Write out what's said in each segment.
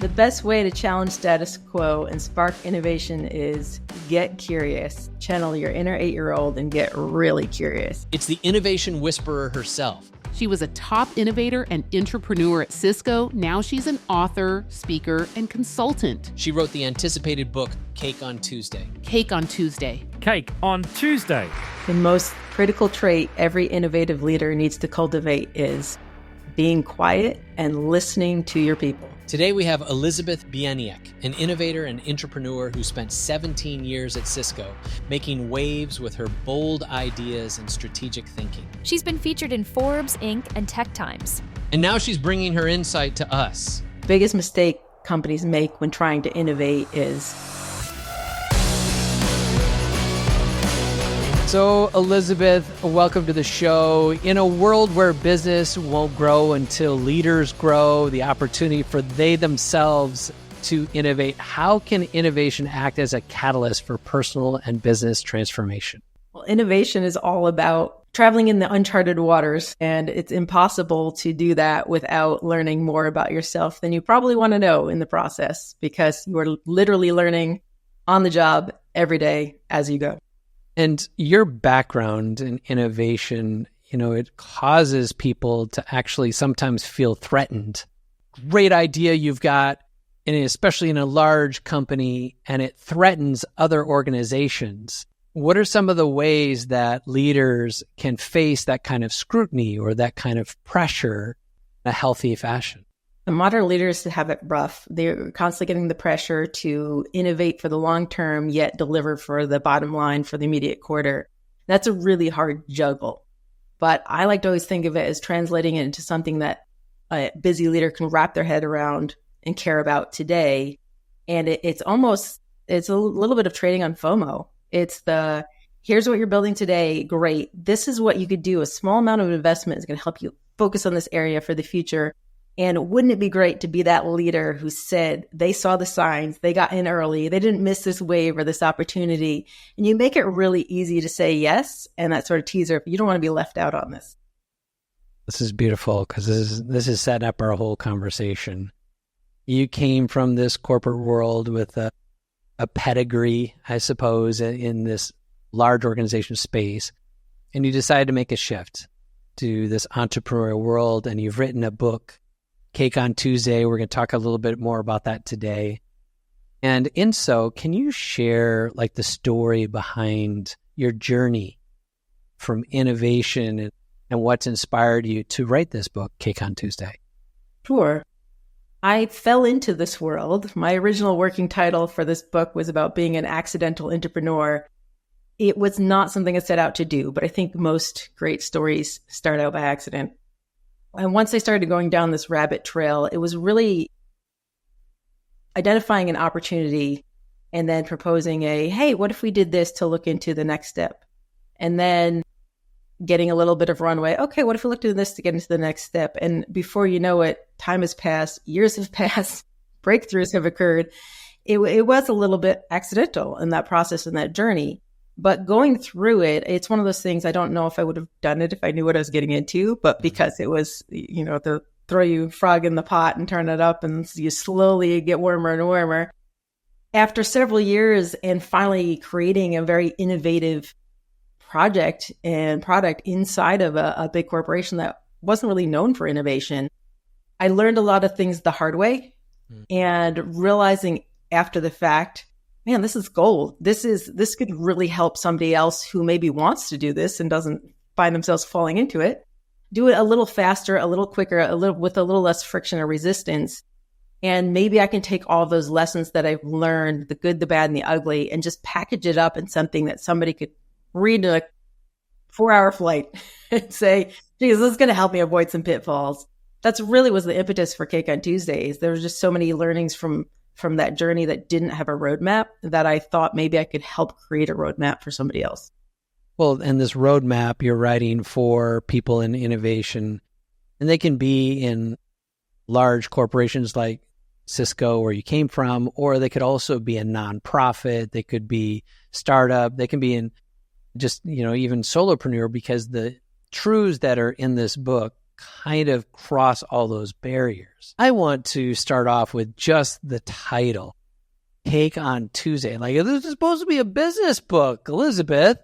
The best way to challenge status quo and spark innovation is get curious. Channel your inner 8-year-old and get really curious. It's the innovation whisperer herself. She was a top innovator and intrapreneur at Cisco. Now she's an author, speaker, and consultant. She wrote the anticipated book, Cake on Tuesday. Cake on Tuesday. Cake on Tuesday. The most critical trait every innovative leader needs to cultivate is being quiet and listening to your people. Today we have Elizabeth Bieniek, an innovator and entrepreneur who spent 17 years at Cisco, making waves with her bold ideas and strategic thinking. She's been featured in Forbes, Inc., and Tech Times. And now she's bringing her insight to us. Biggest mistake companies make when trying to innovate is... So, Elizabeth, welcome to the show. In a world where business won't grow until leaders grow, the opportunity for they themselves to innovate, how can innovation act as a catalyst for personal and business transformation? Well, innovation is all about traveling in the uncharted waters, and it's impossible to do that without learning more about yourself than you probably want to know in the process, because you are literally learning on the job every day as you go. And your background in innovation, it causes people to actually sometimes feel threatened. Great idea you've got, and especially in a large company, and it threatens other organizations. What are some of the ways that leaders can face that kind of scrutiny or that kind of pressure in a healthy fashion? The modern leaders have it rough. They're constantly getting the pressure to innovate for the long term, yet deliver for the bottom line for the immediate quarter. That's a really hard juggle. But I like to always think of it as translating it into something that a busy leader can wrap their head around and care about today. And it's a little bit of trading on FOMO. It's here's what you're building today. Great. This is what you could do. A small amount of investment is going to help you focus on this area for the future. And wouldn't it be great to be that leader who said they saw the signs, they got in early, they didn't miss this wave or this opportunity. And you make it really easy to say yes. And that sort of teaser, you don't want to be left out on this. This is beautiful because this is setting up our whole conversation. You came from this corporate world with a pedigree, I suppose, in this large organization space. And you decided to make a shift to this entrepreneurial world. And you've written a book, Cake on Tuesday. We're going to talk a little bit more about that today. And in so, can you share the story behind your journey from innovation and what's inspired you to write this book, Cake on Tuesday? Sure. I fell into this world. My original working title for this book was about being an accidental entrepreneur. It was not something I set out to do, but I think most great stories start out by accident. And once I started going down this rabbit trail, it was really identifying an opportunity and then proposing hey, what if we did this to look into the next step? And then getting a little bit of runway. Okay, what if we looked into this to get into the next step? And before you know it, time has passed, years have passed, breakthroughs have occurred. It was a little bit accidental in that process and that journey. But going through it, it's one of those things, I don't know if I would have done it if I knew what I was getting into, but because it was, the throw you frog in the pot and turn it up and you slowly get warmer and warmer. After several years and finally creating a very innovative project and product inside of a big corporation that wasn't really known for innovation, I learned a lot of things the hard way and realizing after the fact, man, this is gold. This could really help somebody else who maybe wants to do this and doesn't find themselves falling into it. Do it a little faster, a little quicker, with a little less friction or resistance. And maybe I can take all of those lessons that I've learned, the good, the bad, and the ugly, and just package it up in something that somebody could read in a 4-hour flight and say, geez, this is going to help me avoid some pitfalls. That's really was the impetus for Cake on Tuesdays. There was just so many learnings from that journey that didn't have a roadmap that I thought maybe I could help create a roadmap for somebody else. Well, and this roadmap you're writing for people in innovation, and they can be in large corporations like Cisco, where you came from, or they could also be a nonprofit. They could be startup. They can be in just, even solopreneur, because the truths that are in this book kind of cross all those barriers. I want to start off with just the title, Cake on Tuesday. Like, this is supposed to be a business book, Elizabeth.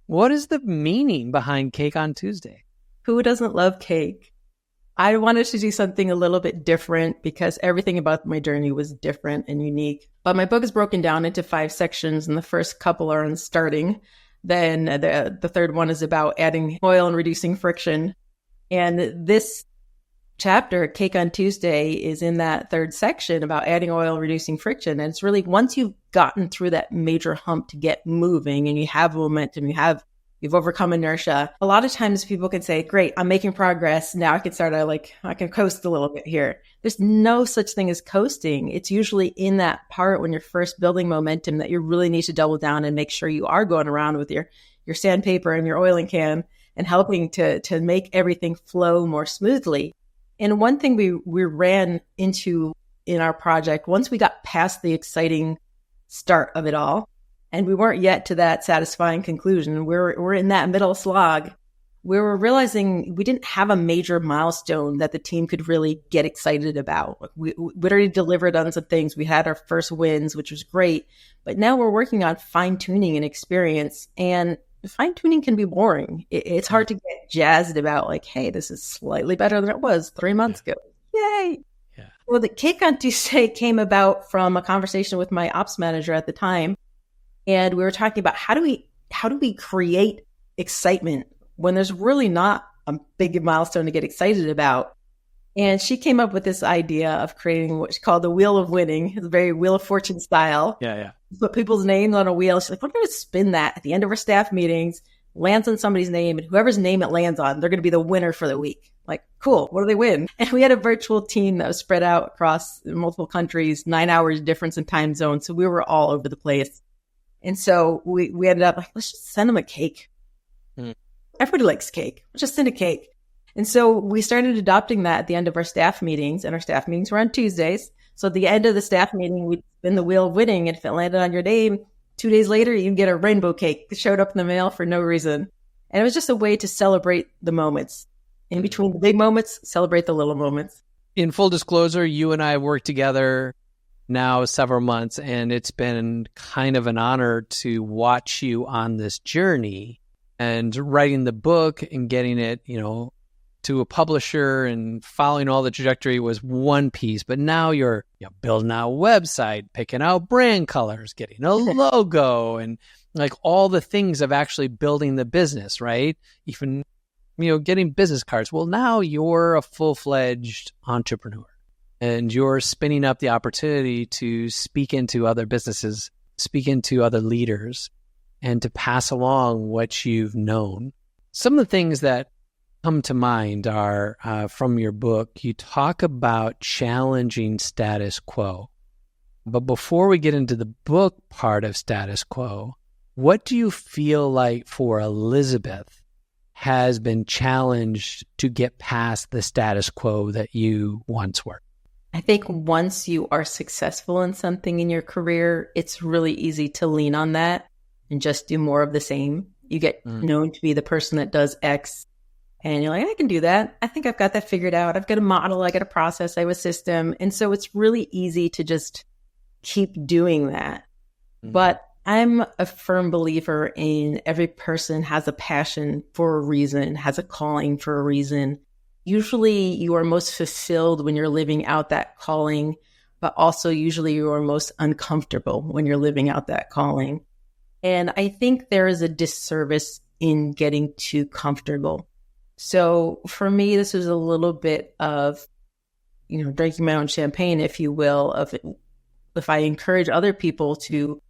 What is the meaning behind Cake on Tuesday? Who doesn't love cake? I wanted to do something a little bit different because everything about my journey was different and unique. But my book is broken down into 5 sections, and the first couple are on starting. Then the third one is about adding oil and reducing friction. And this chapter, Cake on Tuesday, is in that third section about adding oil, reducing friction. And it's really once you've gotten through that major hump to get moving and you have momentum, you've overcome inertia. A lot of times people can say, great, I'm making progress. Now I can start I can coast a little bit here. There's no such thing as coasting. It's usually in that part when you're first building momentum that you really need to double down and make sure you are going around with your sandpaper and your oiling can and helping to make everything flow more smoothly. And one thing we ran into in our project, once we got past the exciting start of it all, and we weren't yet to that satisfying conclusion, we're in that middle slog, we were realizing we didn't have a major milestone that the team could really get excited about. We'd already delivered on some things. We had our first wins, which was great. But now we're working on fine-tuning and experience. And fine-tuning can be boring. It's hard to get jazzed about like, hey, this is slightly better than it was 3 months ago. Yay! Yeah. Well, the Cake on Tuesday came about from a conversation with my ops manager at the time. And we were talking about how do we create excitement when there's really not a big milestone to get excited about. And she came up with this idea of creating what she called the Wheel of Winning. It's very Wheel of Fortune style. Yeah. Put people's names on a wheel. She's like, we're going to spin that at the end of our staff meetings, lands on somebody's name, and whoever's name it lands on, they're going to be the winner for the week. Like, cool. What do they win? And we had a virtual team that was spread out across multiple countries, 9 hours difference in time zones. So we were all over the place. And so we ended up like, let's just send them a cake. Everybody likes cake. Let's just send a cake. And so we started adopting that at the end of our staff meetings, and our staff meetings were on Tuesdays. So at the end of the staff meeting, we'd spin the Wheel of Winning, and if it landed on your name, 2 days later, you'd get a rainbow cake that showed up in the mail for no reason. And it was just a way to celebrate the moments. In between the big moments, celebrate the little moments. In full disclosure, you and I have worked together now several months, and it's been kind of an honor to watch you on this journey. And writing the book and getting it, to a publisher and following all the trajectory was one piece. But now you're building out a website, picking out brand colors, getting a logo, and like all the things of actually building the business, right? Even, getting business cards. Well, now you're a full-fledged entrepreneur and you're spinning up the opportunity to speak into other businesses, speak into other leaders, and to pass along what you've known. Some of the things that come to mind are from your book. You talk about challenging status quo. But before we get into the book part of status quo, what do you feel like for Elizabeth has been challenged to get past the status quo that you once were? I think once you are successful in something in your career, it's really easy to lean on that and just do more of the same. You get known to be the person that does X, and you're like, I can do that. I think I've got that figured out. I've got a model, I got a process, I have a system. And so it's really easy to just keep doing that. But I'm a firm believer in every person has a passion for a reason, has a calling for a reason. Usually you are most fulfilled when you're living out that calling, but also usually you are most uncomfortable when you're living out that calling. And I think there is a disservice in getting too comfortable. So for me, this was a little bit of, drinking my own champagne, if you will, of if I encourage other people to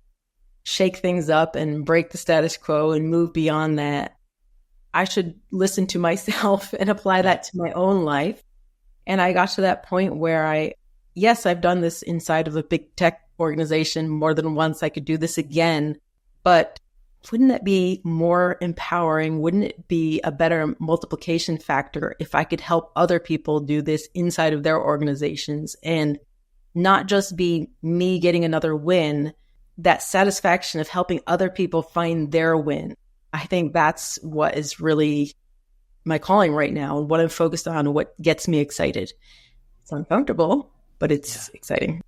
shake things up and break the status quo and move beyond that, I should listen to myself and apply that to my own life. And I got to that point where I've done this inside of a big tech organization more than once. I could do this again. But wouldn't it be more empowering? Wouldn't it be a better multiplication factor if I could help other people do this inside of their organizations and not just be me getting another win, that satisfaction of helping other people find their win? I think that's what is really my calling right now and what I'm focused on and what gets me excited. It's uncomfortable, but it's exciting.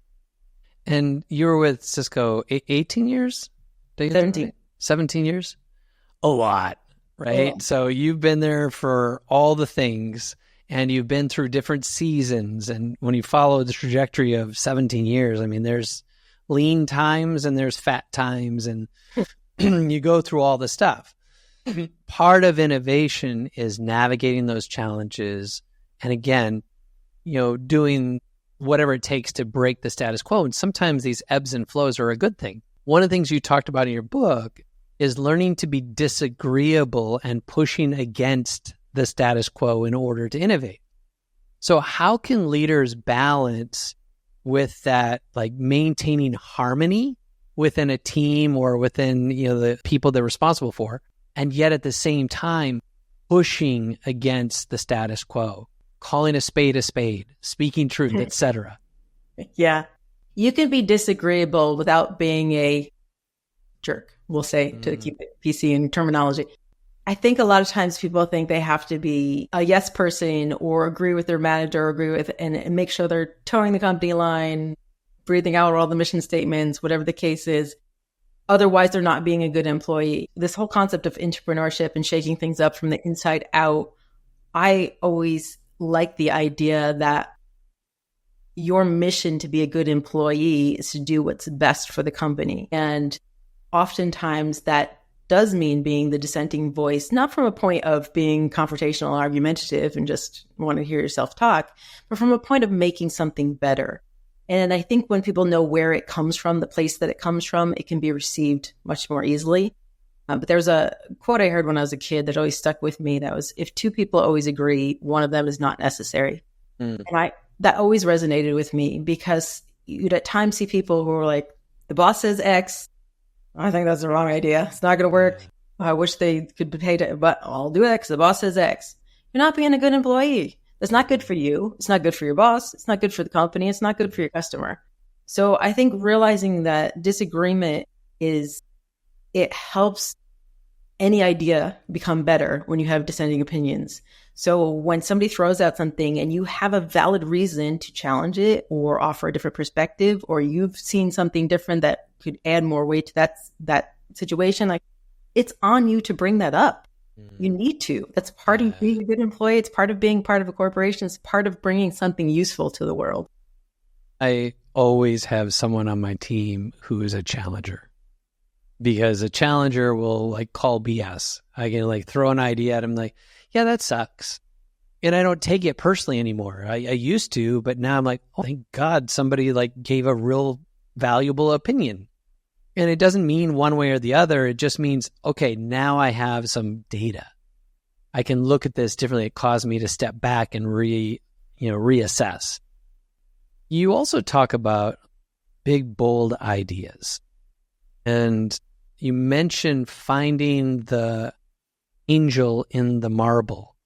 And you were with Cisco 18 years? 17 years? A lot, right? Yeah. So you've been there for all the things, and you've been through different seasons. And when you follow the trajectory of 17 years, I mean, there's lean times and there's fat times, and you go through all the stuff. Part of innovation is navigating those challenges. And again, doing whatever it takes to break the status quo. And sometimes these ebbs and flows are a good thing. One of the things you talked about in your book is learning to be disagreeable and pushing against the status quo in order to innovate. So how can leaders balance with that, like maintaining harmony within a team or within, the people they're responsible for, and yet at the same time pushing against the status quo, calling a spade, speaking truth, etc.? Yeah. You can be disagreeable without being a jerk, we'll say, to keep it PC in terminology. I think a lot of times people think they have to be a yes person or agree with their manager, and make sure they're towing the company line, breathing out all the mission statements, whatever the case is. Otherwise, they're not being a good employee. This whole concept of intrapreneurship and shaking things up from the inside out, I always like the idea that your mission to be a good employee is to do what's best for the company. And oftentimes that does mean being the dissenting voice, not from a point of being confrontational, argumentative, and just want to hear yourself talk, but from a point of making something better. And I think when people know where it comes from, the place that it comes from, it can be received much more easily. But there's a quote I heard when I was a kid that always stuck with me. That was, if two people always agree, one of them is not necessary. And that always resonated with me, because you'd at times see people who are like, the boss says X. I think that's the wrong idea. It's not going to work. I wish they could be paid, but I'll do X. The boss says X. You're not being a good employee. That's not good for you. It's not good for your boss. It's not good for the company. It's not good for your customer. So I think realizing that disagreement it helps any idea become better when you have dissenting opinions. So when somebody throws out something and you have a valid reason to challenge it or offer a different perspective, or you've seen something different that could add more weight to that situation, like, it's on you to bring that up. You need to. That's part of being a good employee. It's part of being part of a corporation. It's part of bringing something useful to the world. I always have someone on my team who is a challenger, because a challenger will call BS. I can throw an idea at him yeah, that sucks. And I don't take it personally anymore. I used to, but now I'm oh, thank God somebody gave a real valuable opinion. And it doesn't mean one way or the other. It just means, okay, now I have some data. I can look at this differently. It caused me to step back and reassess. You also talk about big, bold ideas. And you mentioned finding the angel in the marble.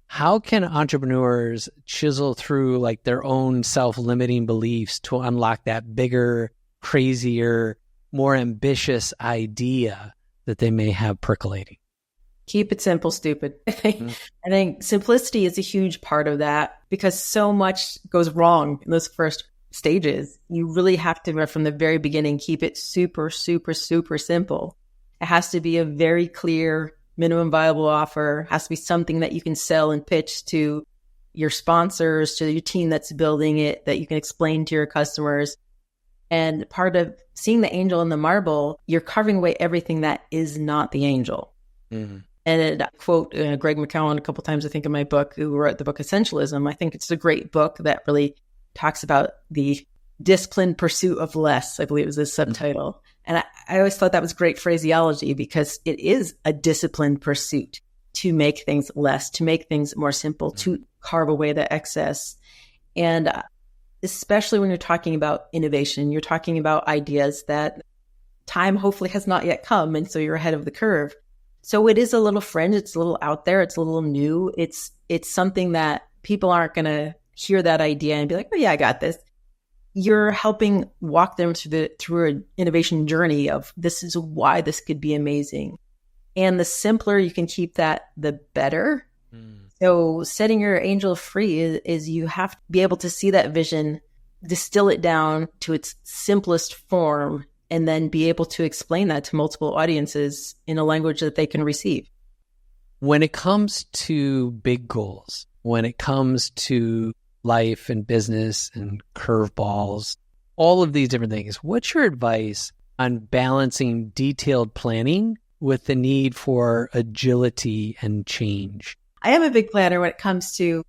How can entrepreneurs chisel through their own self-limiting beliefs to unlock that bigger, crazier, more ambitious idea that they may have percolating? Keep it simple, stupid. I think simplicity is a huge part of that, because so much goes wrong in those first stages. You really have to, from the very beginning, keep it super, super, super simple. It has to be a very clear minimum viable offer. It has to be something that you can sell and pitch to your sponsors, to your team that's building it, that you can explain to your customers. And part of seeing the angel in the marble, you're carving away everything that is not the angel. And I quote Greg McKeown a couple times, I think, in my book, who wrote the book Essentialism. I think it's a great book that really talks about the disciplined pursuit of less, I believe is the subtitle. And I always thought that was great phraseology, because it is a disciplined pursuit to make things less, to make things more simple, to carve away the excess. And especially when you're talking about innovation, you're talking about ideas that time hopefully has not yet come. And so you're ahead of the curve. So it is a little fringe. It's a little out there. It's a little new. It's something that people aren't going to hear that idea and be like, oh yeah, I got this. You're helping walk them through an innovation journey of, this is why this could be amazing. And the simpler you can keep that, the better. So setting your angel free is you have to be able to see that vision, distill it down to its simplest form, and then be able to explain that to multiple audiences in a language that they can receive. When it comes to big goals, when it comes to life and business and curveballs, all of these different things, what's your advice on balancing detailed planning with the need for agility and change? I am a big planner when it comes to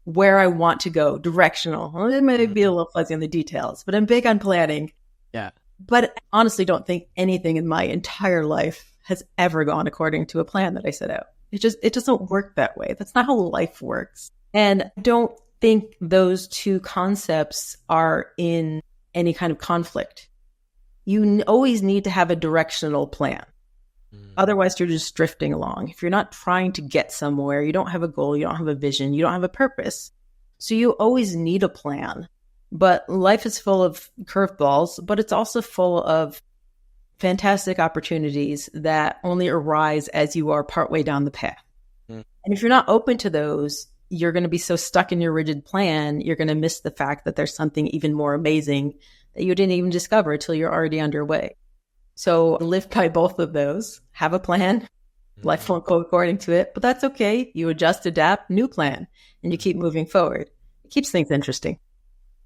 where I want to go, directional. Well, it may be a little fuzzy on the details, but I'm big on planning. Yeah. But I honestly don't think anything in my entire life has ever gone according to a plan that I set out. It doesn't work that way. That's not how life works. And I don't think those two concepts are in any kind of conflict. You always need to have a directional plan. Otherwise, you're just drifting along. If you're not trying to get somewhere, you don't have a goal, you don't have a vision, you don't have a purpose. So you always need a plan. But life is full of curveballs, but it's also full of fantastic opportunities that only arise as you are partway down the path. And if you're not open to those, you're going to be so stuck in your rigid plan, you're going to miss the fact that there's something even more amazing that you didn't even discover until you're already underway. So live by both of those. Have a plan. Life won't go according to it, but that's okay. You adjust, adapt, new plan, and you keep moving forward. It keeps things interesting.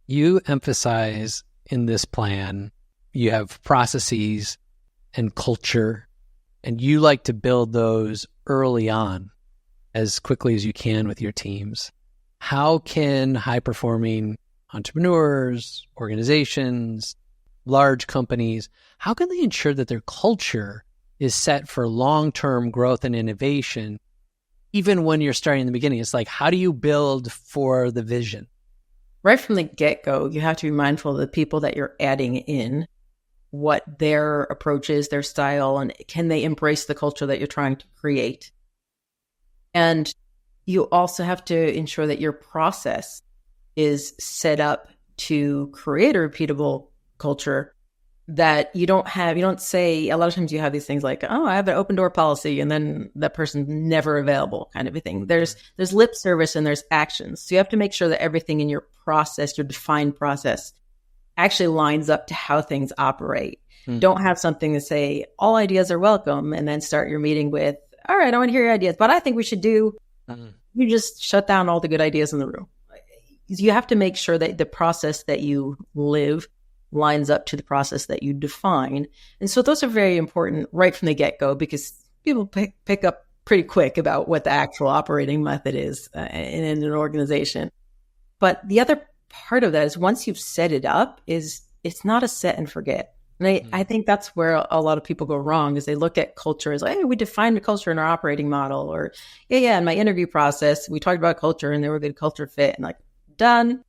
You emphasize in this plan, you have processes and culture, and you like to build those early on as quickly as you can with your teams. How can high-performing entrepreneurs, organizations, large companies, how can they ensure that their culture is set for long-term growth and innovation, even when you're starting in the beginning? It's like, how do you build for the vision? Right from the get-go, you have to be mindful of the people that you're adding in, what their approach is, their style, and can they embrace the culture that you're trying to create? And you also have to ensure that your process is set up to create a repeatable culture that you don't say, a lot of times you have these things like, oh, I have an open door policy, and then that person's never available kind of a thing. There's lip service and there's actions. So you have to make sure that everything in your process, your defined process, actually lines up to how things operate. Don't have something to say, all ideas are welcome, and then start your meeting with, all right, I want to hear your ideas, but I think we should do, you just shut down all the good ideas in the room. You have to make sure that the process that you live lines up to the process that you define. And so those are very important right from the get-go, because people pick up pretty quick about what the actual operating method is in an organization. But the other part of that is once you've set it up, is it's not a set and forget. And I think that's where a lot of people go wrong, is they look at culture as like, hey, we defined the culture in our operating model, or in my interview process, we talked about culture and they were a good culture fit, and like, done.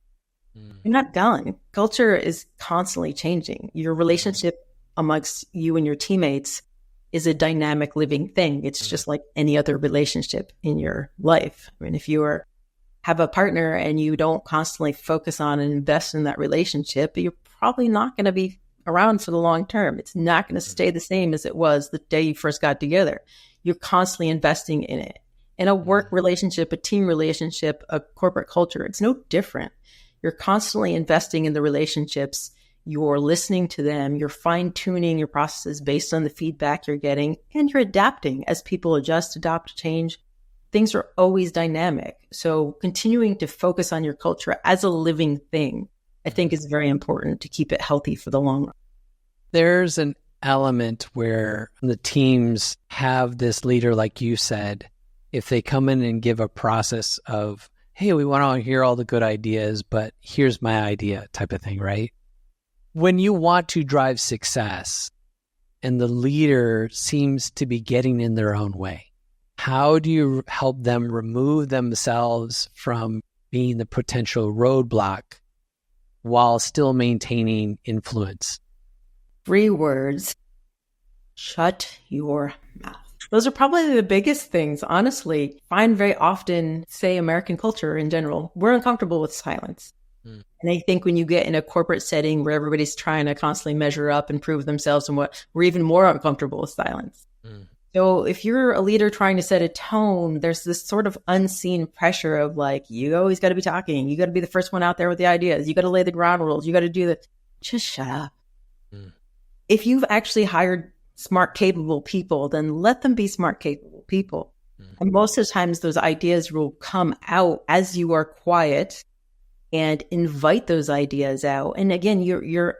You're not done. Culture is constantly changing. Your relationship amongst you and your teammates is a dynamic living thing. It's just like any other relationship in your life. I mean, if you have a partner and you don't constantly focus on and invest in that relationship, you're probably not going to be around for the long term. It's not going to stay the same as it was the day you first got together. You're constantly investing in it. In a work relationship, a team relationship, a corporate culture, it's no different. You're constantly investing in the relationships. You're listening to them. You're fine-tuning your processes based on the feedback you're getting, and you're adapting as people adjust, adopt, change. Things are always dynamic. So continuing to focus on your culture as a living thing, I think, is very important to keep it healthy for the long run. There's an element where the teams have this leader, like you said, if they come in and give a process of, hey, we want to hear all the good ideas, but here's my idea type of thing, right? When you want to drive success and the leader seems to be getting in their own way, how do you help them remove themselves from being the potential roadblock while still maintaining influence? 3 words: shut your mouth. Those are probably the biggest things, honestly. I find very often, say American culture in general, we're uncomfortable with silence. And I think when you get in a corporate setting where everybody's trying to constantly measure up and prove themselves and we're even more uncomfortable with silence. So if you're a leader trying to set a tone, there's this sort of unseen pressure of like, you always got to be talking. You got to be the first one out there with the ideas. You got to lay the ground rules. You got to do that. Just shut up. If you've actually hired smart, capable people, then let them be smart, capable people. And most of the times those ideas will come out as you are quiet and invite those ideas out. And again, your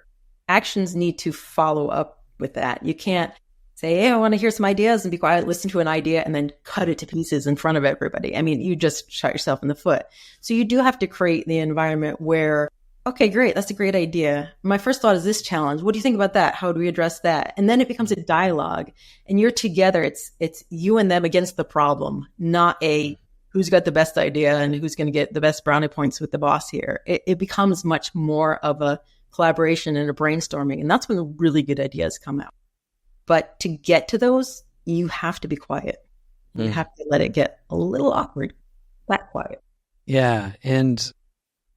actions need to follow up with that. You can't say, hey, I want to hear some ideas and be quiet, listen to an idea and then cut it to pieces in front of everybody. I mean, you just shot yourself in the foot. So you do have to create the environment where, okay, great. That's a great idea. My first thought is this challenge. What do you think about that? How do we address that? And then it becomes a dialogue and you're together. It's you and them against the problem, not a who's got the best idea and who's going to get the best brownie points with the boss here. It becomes much more of a collaboration and a brainstorming. And that's when the really good ideas come out. But to get to those, you have to be quiet. You have to let it get a little awkward, that quiet. Yeah. And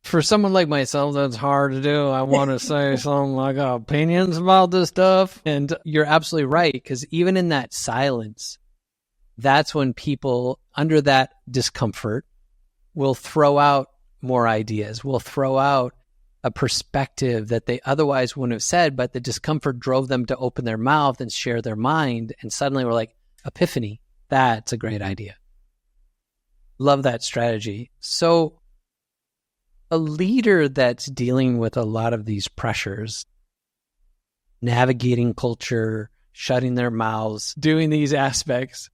for someone like myself, that's hard to do. I want to say something like opinions about this stuff. And you're absolutely right. Because even in that silence, that's when people under that discomfort will throw out more ideas, will throw out a perspective that they otherwise wouldn't have said, but the discomfort drove them to open their mouth and share their mind. And suddenly we're like, epiphany, that's a great idea. Love that strategy. So a leader that's dealing with a lot of these pressures, navigating culture, shutting their mouths, doing these aspects,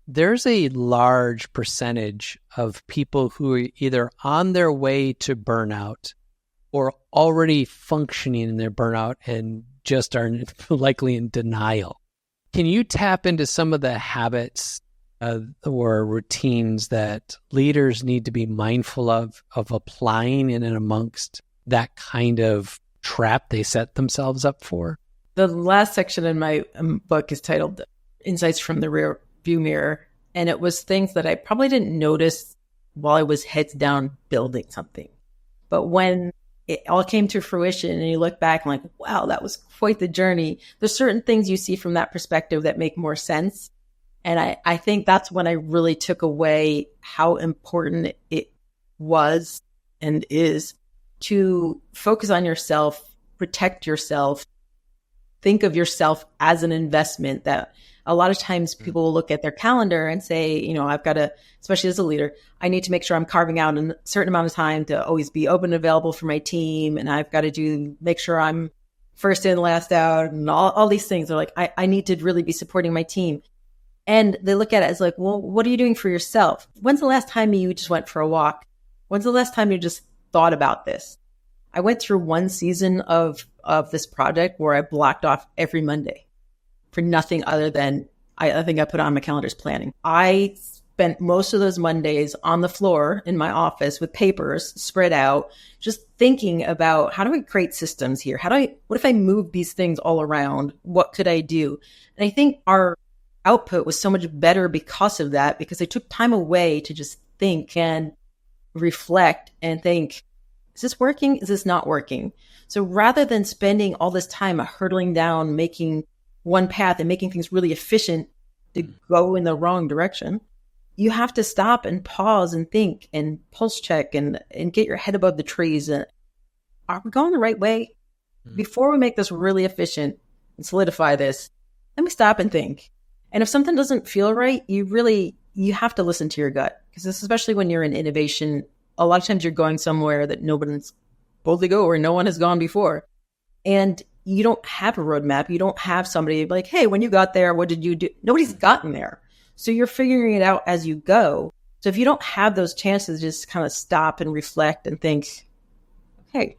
there's a large percentage of people who are either on their way to burnout or already functioning in their burnout and just are likely in denial. Can you tap into some of the habits or routines that leaders need to be mindful of applying in and amongst that kind of trap they set themselves up for? The last section in my book is titled Insights from the Rear View Mirror. And it was things that I probably didn't notice while I was heads down building something. But when it all came to fruition and you look back and like, wow, that was quite the journey. There's certain things you see from that perspective that make more sense. And I think that's when I really took away how important it was and is to focus on yourself, protect yourself, think of yourself as an investment. That a lot of times people will look at their calendar and say, you know, I've got to, especially as a leader, I need to make sure I'm carving out a certain amount of time to always be open and available for my team. And I've got to make sure I'm first in, last out and all these things. They're like, I need to really be supporting my team. And they look at it as like, well, what are you doing for yourself? When's the last time you just went for a walk? When's the last time you just thought about this? I went through one season of this project where I blocked off every Monday for nothing other than, I think I put on my calendar's planning. I spent most of those Mondays on the floor in my office with papers spread out, just thinking about how do I create systems here? What if I move these things all around? What could I do? And I think our output was so much better because of that, because I took time away to just think and reflect and think, is this working? Is this not working? So rather than spending all this time hurtling down, making one path and making things really efficient to go in the wrong direction, you have to stop and pause and think and pulse check and get your head above the trees. Are we going the right way? Before we make this really efficient and solidify this, let me stop and think. And if something doesn't feel right, you have to listen to your gut, because especially when you're in innovation, a lot of times you're going somewhere that nobody's boldly go or no one has gone before. And you don't have a roadmap. You don't have somebody like, hey, when you got there, what did you do? Nobody's gotten there. So you're figuring it out as you go. So if you don't have those chances, just kind of stop and reflect and think, okay,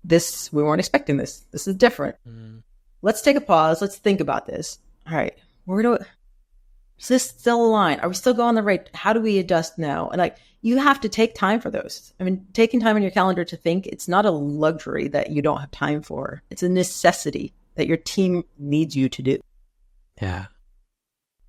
we weren't expecting this. This is different. Let's take a pause. Let's think about this. All right. Is this still align? Are we still going the right? How do we adjust now? And you have to take time for those. I mean, taking time on your calendar to think, it's not a luxury that you don't have time for. It's a necessity that your team needs you to do. Yeah.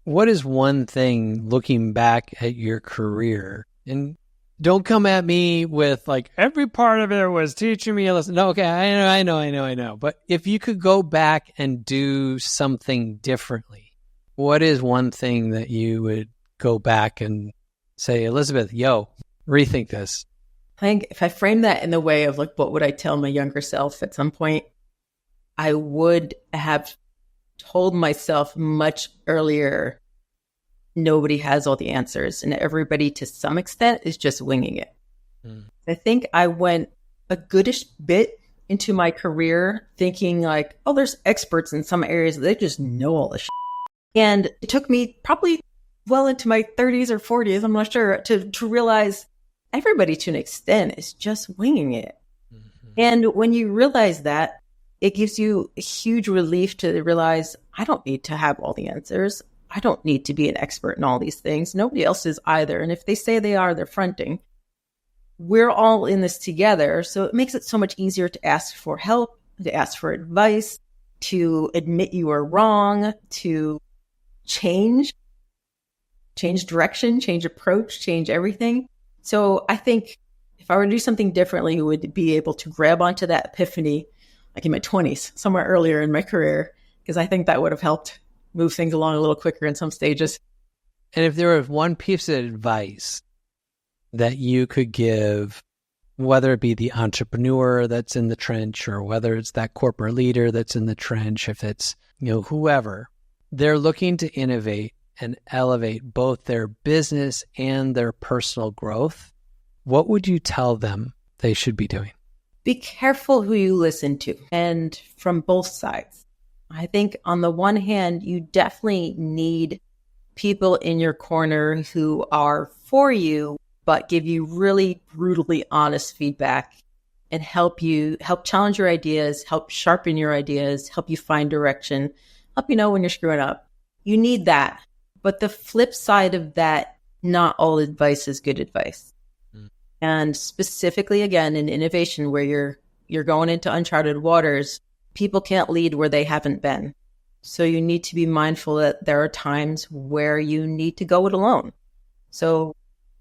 What is one thing looking back at your career, and don't come at me with like every part of it was teaching me a lesson. No, okay, I know. But if you could go back and do something differently, What is one thing that you would go back and say, Elizabeth, rethink this? I think if I frame that in the way of like, what would I tell my younger self at some point? I would have told myself much earlier, nobody has all the answers and everybody to some extent is just winging it. I think I went a goodish bit into my career thinking like, oh, there's experts in some areas. They just know all the shit. And it took me probably well into my 30s or 40s, I'm not sure, to realize everybody to an extent is just winging it. And when you realize that, it gives you a huge relief to realize I don't need to have all the answers. I don't need to be an expert in all these things. Nobody else is either. And if they say they are, they're fronting. We're all in this together. So it makes it so much easier to ask for help, to ask for advice, to admit you are wrong, to change direction, change approach, change everything. So I think if I were to do something differently, I would be able to grab onto that epiphany like in my 20s, somewhere earlier in my career, because I think that would have helped move things along a little quicker in some stages. And if there was one piece of advice that you could give, whether it be the entrepreneur that's in the trench or whether it's that corporate leader that's in the trench, if it's, whoever, they're looking to innovate and elevate both their business and their personal growth, what would you tell them they should be doing? Be careful who you listen to, and from both sides. I think on the one hand, you definitely need people in your corner who are for you, but give you really brutally honest feedback and help challenge your ideas, help sharpen your ideas, help you find direction, help you know when you're screwing up. You need that. But the flip side of that, not all advice is good advice. And specifically, again, in innovation, where you're going into uncharted waters, people can't lead where they haven't been. So you need to be mindful that there are times where you need to go it alone. So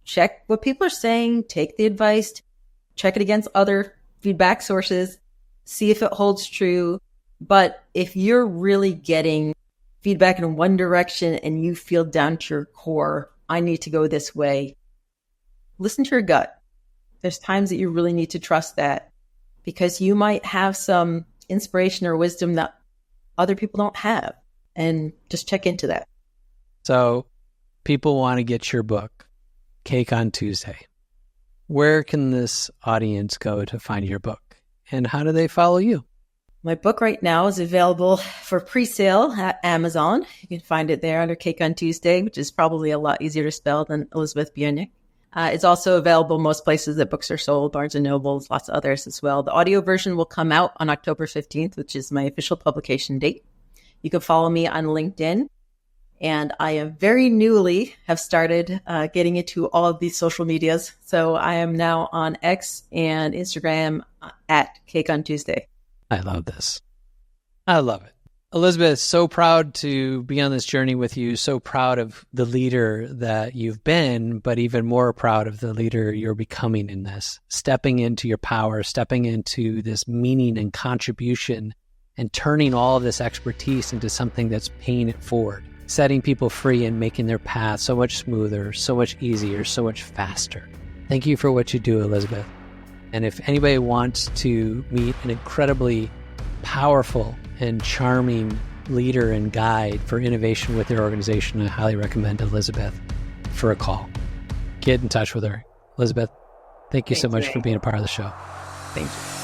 check what people are saying, take the advice, check it against other feedback sources, see if it holds true. But if you're really getting feedback in one direction and you feel down to your core, I need to go this way, listen to your gut. There's times that you really need to trust that, because you might have some inspiration or wisdom that other people don't have, and just check into that. So people want to get your book, Cake on Tuesday. Where can this audience go to find your book, and how do they follow you? My book right now is available for pre-sale at Amazon. You can find it there under Cake on Tuesday, which is probably a lot easier to spell than Elizabeth Bieniek. It's also available most places that books are sold, Barnes & Nobles, lots of others as well. The audio version will come out on October 15th, which is my official publication date. You can follow me on LinkedIn. And I am very newly have started getting into all of these social medias. So I am now on X and Instagram at Cake on Tuesday. I love this. I love it. Elizabeth, so proud to be on this journey with you. So proud of the leader that you've been, but even more proud of the leader you're becoming in this. Stepping into your power, stepping into this meaning and contribution, and turning all of this expertise into something that's paying it forward. Setting people free and making their path so much smoother, so much easier, so much faster. Thank you for what you do, Elizabeth. And if anybody wants to meet an incredibly powerful and charming leader and guide for innovation with their organization, I highly recommend Elizabeth for a call. Get in touch with her. Elizabeth, thank you so much for being a part of the show. Thank you.